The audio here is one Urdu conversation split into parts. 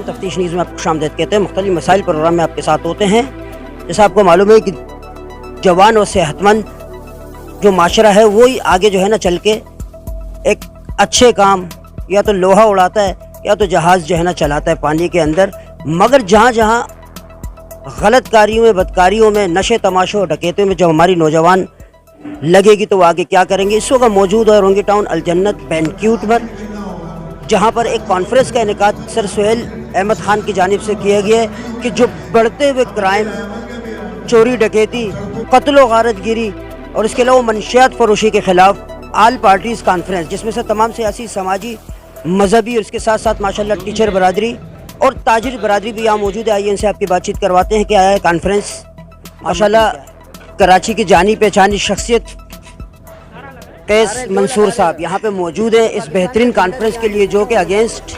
علیکم، تفتیش نیوز میں آپ کو خوش آمدید کہتے ہیں۔ مختلف مسائل پروگرام میں آپ کے ساتھ ہوتے ہیں۔ جیسا آپ کو معلوم ہے کہ جوان اور صحت مند جو معاشرہ ہے وہی آگے جو ہے نا چل کے ایک اچھے کام یا تو لوہا اڑاتا ہے یا تو جہاز جو ہے نا چلاتا ہے پانی کے اندر، مگر جہاں جہاں غلط کاریوں میں، بدکاریوں میں، نشے تماشوں اور ڈکیتوں میں جب ہماری نوجوان لگے گی تو وہ آگے کیا کریں گے۔ اس وقت موجود ہے رونگی ٹاؤن الجنت بینکیوٹ پر، جہاں پر ایک کانفرنس کا انعقاد سر سہیل احمد خان کی جانب سے کیا گیا ہے کہ جو بڑھتے ہوئے کرائم، چوری ڈکیتی، قتل و غارت گیری اور اس کے علاوہ منشیات فروشی کے خلاف آل پارٹیز کانفرنس، جس میں سے تمام سیاسی، سماجی، مذہبی اور اس کے ساتھ ساتھ ماشاءاللہ ٹیچر برادری اور تاجر برادری بھی یہاں موجود ہے۔ آئیے ان سے آپ کی بات چیت کرواتے ہیں کہ آیا ہے کانفرنس ماشاءاللہ کراچی کی جانی پہچانی شخصیت قیس منصور صاحب یہاں پہ موجود ہیں اس بہترین کانفرنس کے لیے، جو کہ اگینسٹ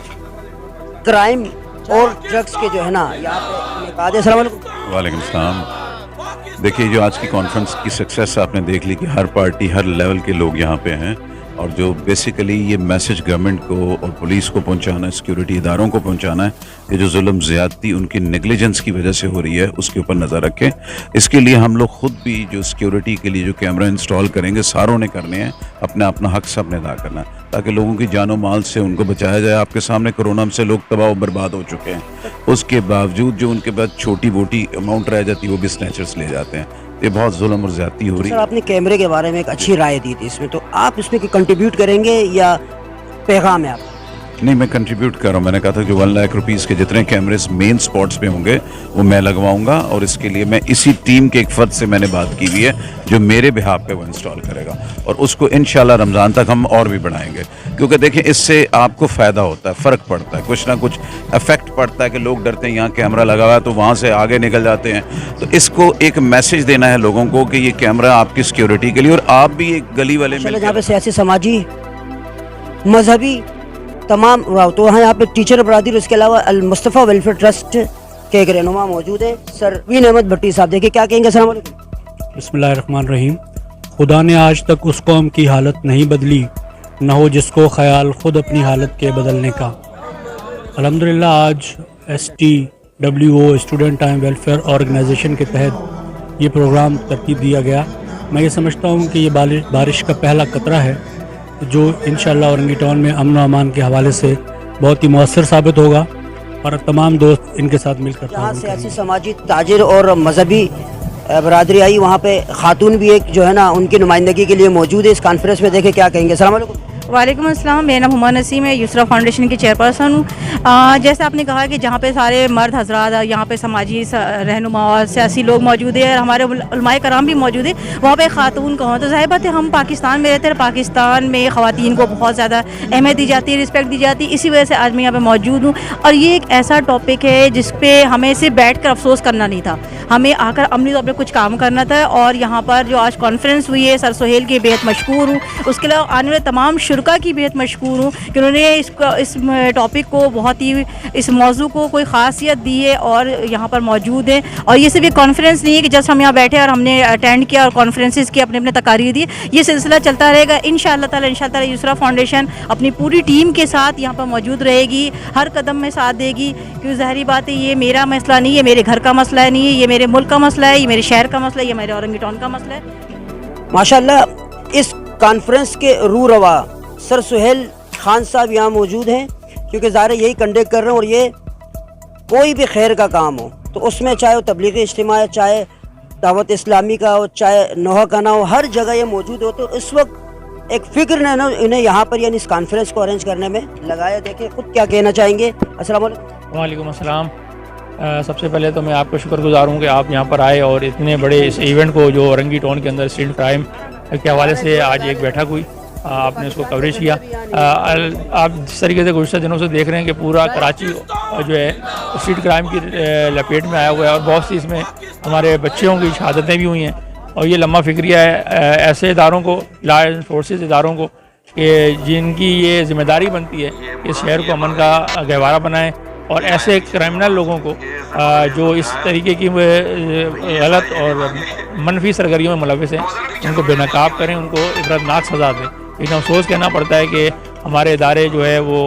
کرائم اور ڈرگس کے جو ہے نا یہاں پہ انعقاد ہے۔ السلام علیکم۔ وعلیکم السلام۔ دیکھیے جو آج کی کانفرنس کی سکسیس آپ نے دیکھ لی کہ ہر پارٹی، ہر لیول کے لوگ یہاں پہ ہیں، اور جو بیسیکلی یہ میسج گورنمنٹ کو اور پولیس کو پہنچانا ہے، سیکیورٹی اداروں کو پہنچانا ہے کہ جو ظلم زیادتی ان کی نیگلیجنس کی وجہ سے ہو رہی ہے اس کے اوپر نظر رکھیں۔ اس کے لیے ہم لوگ خود بھی جو سیکیورٹی کے لیے جو کیمرہ انسٹال کریں گے ساروں نے کرنے ہیں، اپنا حق سب نے ادا کرنا ہے تاکہ لوگوں کی جان و مال سے ان کو بچایا جائے۔ آپ کے سامنے کورونا سے لوگ تباہ و برباد ہو چکے ہیں، اس کے باوجود جو ان کے بعد چھوٹی موٹی اماؤنٹ رہ جاتی ہے وہ بھی سنیچرز لے جاتے ہیں۔ یہ بہت ظلم اور زیادتی ہو رہی ہے۔ سر آپ نے کیمرے کے بارے میں ایک اچھی رائے دی تھی، اس میں تو آپ اس میں کنٹریبیوٹ کریں گے یا پیغام ہے آپ؟ نہیں، میں کنٹریبیوٹ کر رہا ہوں۔ میں نے کہا تھا کہ 1 لاکھ روپیز کے جتنے کیمرز مین سپاٹس پہ ہوں گے وہ میں لگواؤں گا، اور اس کے لیے میں اسی ٹیم کے ایک فرد سے میں نے بات کی ہوئی ہے جو میرے بہاف پہ وہ انسٹال کرے گا، اور اس کو انشاءاللہ رمضان تک ہم اور بھی بڑھائیں گے، کیونکہ دیکھیں اس سے آپ کو فائدہ ہوتا ہے، فرق پڑتا ہے، کچھ نہ کچھ افیکٹ پڑتا ہے کہ لوگ ڈرتے ہیں یہاں کیمرہ لگا ہوا ہے تو وہاں سے آگے نکل جاتے ہیں۔ تو اس کو ایک میسج دینا ہے لوگوں کو کہ یہ کیمرہ آپ کی سیکیورٹی کے لیے، اور آپ بھی ایک گلی والے مل جہاں پہ سیاسی، سماجی، مذہبی تمام تو وہاں یہاں پہ ٹیچر برادری، اس کے علاوہ المصطفیٰ ویلفیئر ٹرسٹ کے ایک رہنما موجود ہیں سر وین احمد بھٹی صاحب، دیکھیں کیا کہیں گے۔ السلام علیکم۔ بسم اللہ الرحمن الرحیم۔ خدا نے آج تک اس قوم کی حالت نہیں بدلی، نہ ہو جس کو خیال خود اپنی حالت کے بدلنے کا۔ الحمدللہ آج STWO student time welfare organisation کے تحت یہ پروگرام ترتیب دیا گیا۔ میں یہ سمجھتا ہوں کہ یہ بارش کا پہلا قطرہ ہے جو انشاءاللہ اورنگی ٹاؤن میں امن و امان کے حوالے سے بہت ہی مؤثر ثابت ہوگا، اور تمام دوست ان کے ساتھ مل کر جہاں سیاسی، سماجی، تاجر اور مذہبی برادری آئی، وہاں پہ خاتون بھی ایک جو ہے نا ان کی نمائندگی کے لیے موجود ہے اس کانفرنس میں، دیکھیں کیا کہیں گے۔ السلام علیکم۔ وعلیکم السلام، میرا نام ہما نسیم ہے، یسریٰ فاؤنڈیشن کی چیئرپرسن ہوں۔ جیسے آپ نے کہا کہ جہاں پہ سارے مرد حضرات، یہاں پہ سماجی رہنما اور سیاسی لوگ موجود ہیں اور ہمارے علماء کرام بھی موجود ہیں، وہاں پہ خاتون کو تو ظاہر بات ہے ہم پاکستان میں رہتے ہیں، پاکستان میں خواتین کو بہت زیادہ اہمیت دی جاتی ہے، رسپیکٹ دی جاتی ہے، اسی وجہ سے آج میں یہاں پہ موجود ہوں۔ اور یہ ایک ایسا ٹاپک ہے جس پہ ہمیں سے بیٹھ کر افسوس کرنا نہیں تھا، ہمیں آ کر عملی طور پہ کچھ کام کرنا تھا۔ اور یہاں پر جو آج کانفرنس ہوئی ہے، سر سہیل کی بےحد مشکور ہوں، اس کے علاوہ آنے والے تمام شرکا کی بےحد مشکور ہوں کہ انہوں نے اس ٹاپک کو بہت ہی، اس موضوع کو کوئی خاصیت دی ہے اور یہاں پر موجود ہیں۔ اور یہ صرف ایک کانفرنس نہیں ہے کہ جسٹ ہم یہاں بیٹھے اور ہم نے اٹینڈ کیا اور کانفرنسز کی اپنے تقاریر دی، یہ سلسلہ چلتا رہے گا انشاءاللہ تعالی۔ یسریٰ فاؤنڈیشن اپنی پوری ٹیم کے ساتھ یہاں پر موجود رہے گی، ہر قدم میں ساتھ دے گی، کیونکہ ظاہری بات ہے یہ میرا مسئلہ نہیں ہے، میرے گھر کا مسئلہ نہیں ہے، یہ میرے ملک کا مسئلہ ہے، یہ میرے شہر کا مسئلہ ہے، یہ میرے اورنگی ٹاؤن کا مسئلہ ہے۔ ماشاءاللہ اس کانفرنس کے روح روا سر سہیل خان صاحب یہاں موجود ہیں، کیونکہ ظاہر یہی کنڈکٹ کر رہے ہیں، اور یہ کوئی بھی خیر کا کام ہو تو اس میں چاہے وہ تبلیغی اجتماع ہے، چاہے دعوت اسلامی کا ہو، چاہے نوحہ کا نہ ہو، ہر جگہ یہ موجود ہوتے۔ اس وقت ایک فکر نے انہیں یہاں پر یعنی اس کانفرنس کو ارینج کرنے میں لگایا، دیکھیں خود کیا کہنا چاہیں گے۔ السلام علیکم۔ وعلیکم السلام۔ سب سے پہلے تو میں آپ کا شکر گزار ہوں کہ آپ یہاں پر آئے اور اتنے بڑے اس ایونٹ کو جو اورنگی ٹاؤن کے اندر اسٹریٹ کرائم کے حوالے سے آج ایک بیٹھک ہوئی، آپ نے اس کو کوریج کیا۔ آپ جس طریقے سے گزشتہ دنوں سے دیکھ رہے ہیں کہ پورا کراچی جو ہے اسٹریٹ کرائم کی لپیٹ میں آیا ہوا ہے، اور بہت سی اس میں ہمارے بچیوں کی شہادتیں بھی ہوئی ہیں، اور یہ لمحہ فکریہ ہے ایسے اداروں کو، لا اینڈ فورسز اداروں کو، کہ جن کی یہ ذمہ داری بنتی ہے کہ اس شہر کو امن کا گہوارہ بنائیں، اور ایسے کرائمنل لوگوں کو جو اس طریقے کی غلط اور منفی سرگرمیوں میں ملوث ہیں ان کو بے نقاب کریں، ان کو عبرتناک سزا دیں۔ لیکن افسوس کہنا پڑتا ہے کہ ہمارے ادارے جو ہے وہ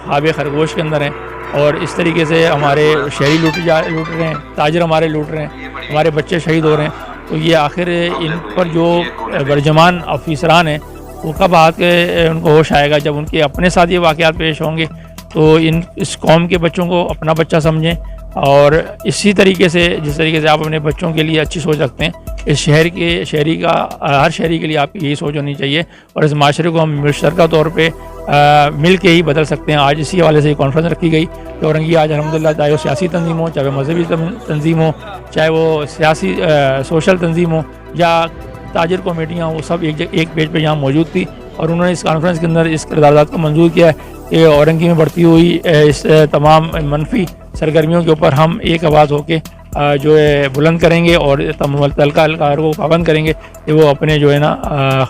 خواب خرگوش کے اندر ہیں، اور اس طریقے سے ہمارے شہری لوٹ رہے ہیں، تاجر ہمارے لوٹ رہے ہیں، ہمارے بچے شہید ہو رہے ہیں. تو یہ آخر ان پر جو برجمان افسران ہیں وہ کب ان کو ہوش آئے گا؟ جب ان کے اپنے ساتھ یہ واقعات پیش ہوں گے تو اس قوم کے بچوں کو اپنا بچہ سمجھیں، اور اسی طریقے سے جس طریقے سے آپ اپنے بچوں کے لیے اچھی سوچ رکھتے ہیں، اس ہر شہری کے لیے آپ کی یہی سوچ ہونی چاہیے، اور اس معاشرے کو ہم مشترکہ طور پہ مل کے ہی بدل سکتے ہیں. آج اسی حوالے سے یہ کانفرنس رکھی گئی کہ اورنگی آج الحمدللہ چاہے وہ سیاسی تنظیم ہو، چاہے وہ مذہبی تنظیم ہو، چاہے وہ سیاسی سوشل تنظیم ہو یا تاجر کمیٹیاں، وہ سب ایک پیج پہ یہاں موجود تھی، اور انہوں نے اس کانفرنس کے اندر اس قرارداد کو منظور کیا ہے کہ اورنگی میں بڑھتی ہوئی اس تمام منفی سرگرمیوں کے اوپر ہم ایک آواز ہو کے جو ہے بلند کریں گے، اور متعلقہ اہلکار کو پابند کریں گے کہ وہ اپنے جو ہے نا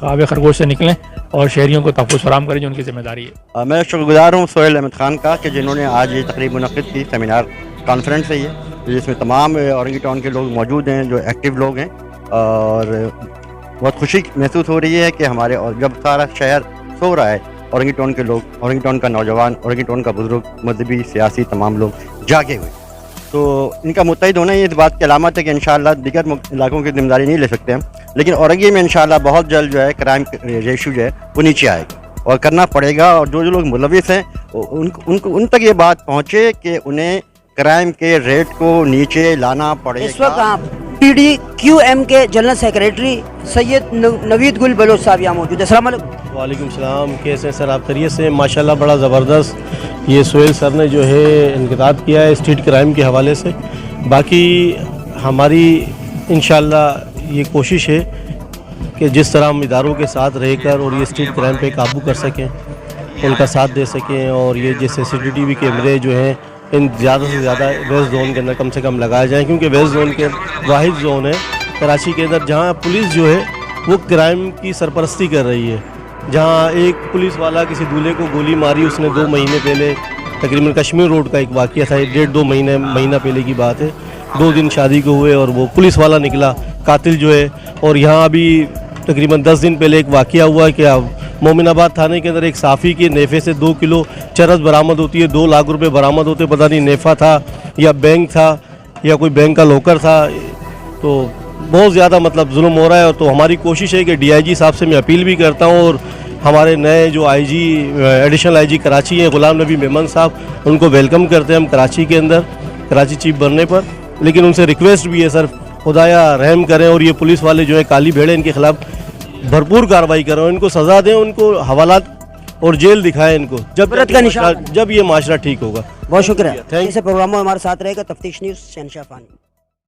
خواب خرگوش سے نکلیں اور شہریوں کو تحفظ فراہم کریں جو ان کی ذمہ داری ہے. میں شکر گزار ہوں سہیل احمد خان کا کہ جنہوں نے آج یہ تقریب منعقد کی. سیمینار کانفرنس ہے یہ، جس میں تمام اورنگی ٹاؤن کے لوگ موجود ہیں جو ایکٹیو لوگ ہیں، اور بہت خوشی محسوس ہو رہی ہے کہ ہمارے اور جب سارا شہر سو رہا ہے، اورنگی ٹاؤن کے لوگ، اورنگی ٹاؤن کا نوجوان، اورنگی ٹاؤن کا بزرگ، مذہبی، سیاسی تمام لوگ جاگے ہوئے. تو ان کا متحد ہونا یہ اس بات کی علامت ہے کہ انشاءاللہ دیگر علاقوں کی ذمہ داری نہیں لے سکتے ہم، لیکن اورنگی میں انشاءاللہ بہت جلد جو ہے کرائم ریشو جو ہے وہ نیچے آئے گا، اور کرنا پڑے گا. اور جو لوگ ملوث ہیں ان تک یہ بات پہنچے کہ انہیں کرائم کے ریٹ کو نیچے لانا پڑے گا. اس وقت PDQM کے جنرل سیکریٹری سید نوید گل بلوچ صاحب یہاں موجود ہیں. السلام علیکم. وعلیکم السلام. کیسے ہیں سر آپ؟ خیریت سے؟ ماشاءاللہ بڑا زبردست یہ سہیل سر نے جو ہے انعقاد کیا ہے اسٹریٹ کرائم کے حوالے سے. باقی ہماری انشاءاللہ یہ کوشش ہے کہ جس طرح ہم اداروں کے ساتھ رہ کر اور یہ اسٹریٹ کرائم پہ قابو کر سکیں، ان کا ساتھ دے سکیں، اور یہ جیسے CCTV کیمرے جو ہیں ان زیادہ سے زیادہ ویسٹ زون کے اندر کم سے کم لگائے جائیں، کیونکہ ویسٹ زون کے واحد زون ہے کراچی کے اندر جہاں پولیس جو ہے وہ کرائم کی سرپرستی کر رہی ہے. جہاں ایک پولیس والا کسی دولہے کو گولی ماری، اس نے 2 مہینے پہلے تقریباً کشمیر روڈ کا ایک واقعہ تھا، 1.5-2 مہینہ پہلے کی بات ہے. 2 دن شادی کو ہوئے اور وہ پولیس والا نکلا قاتل جو ہے. اور یہاں ابھی تقریباً 10 دن پہلے ایک واقعہ ہوا کہ مومن آباد تھانے کے اندر ایک صحافی کے نیفے سے 2 کلو چرس برآمد ہوتی ہے، 2 لاکھ روپے برآمد ہوتے، پتہ نہیں نیفا تھا یا بینک تھا یا کوئی بینک کا لوکر تھا. تو بہت زیادہ مطلب ظلم ہو رہا ہے. تو ہماری کوشش ہے کہ DIG صاحب سے میں اپیل بھی کرتا ہوں، اور ہمارے نئے جو IG ایڈیشنل IG کراچی ہیں غلام نبی میمن صاحب، ان کو ویلکم کرتے ہیں ہم کراچی کے اندر کراچی چیف بننے پر. لیکن ان سے ریکویسٹ بھی ہے سر خدایا رحم کریں، اور یہ پولیس والے جو ہیں کالی بھیڑے ان کے خلاف بھرپور کارروائی کریں، ان کو سزا دیں، ان کو حوالات اور جیل دکھائیں ان کو جب یہ معاشرہ ٹھیک ہوگا. بہت شکریہ. ایسے پروگراموں میں ہمارے ساتھ رہے گا. تفتیش نیوز، شہنشاہ فانی.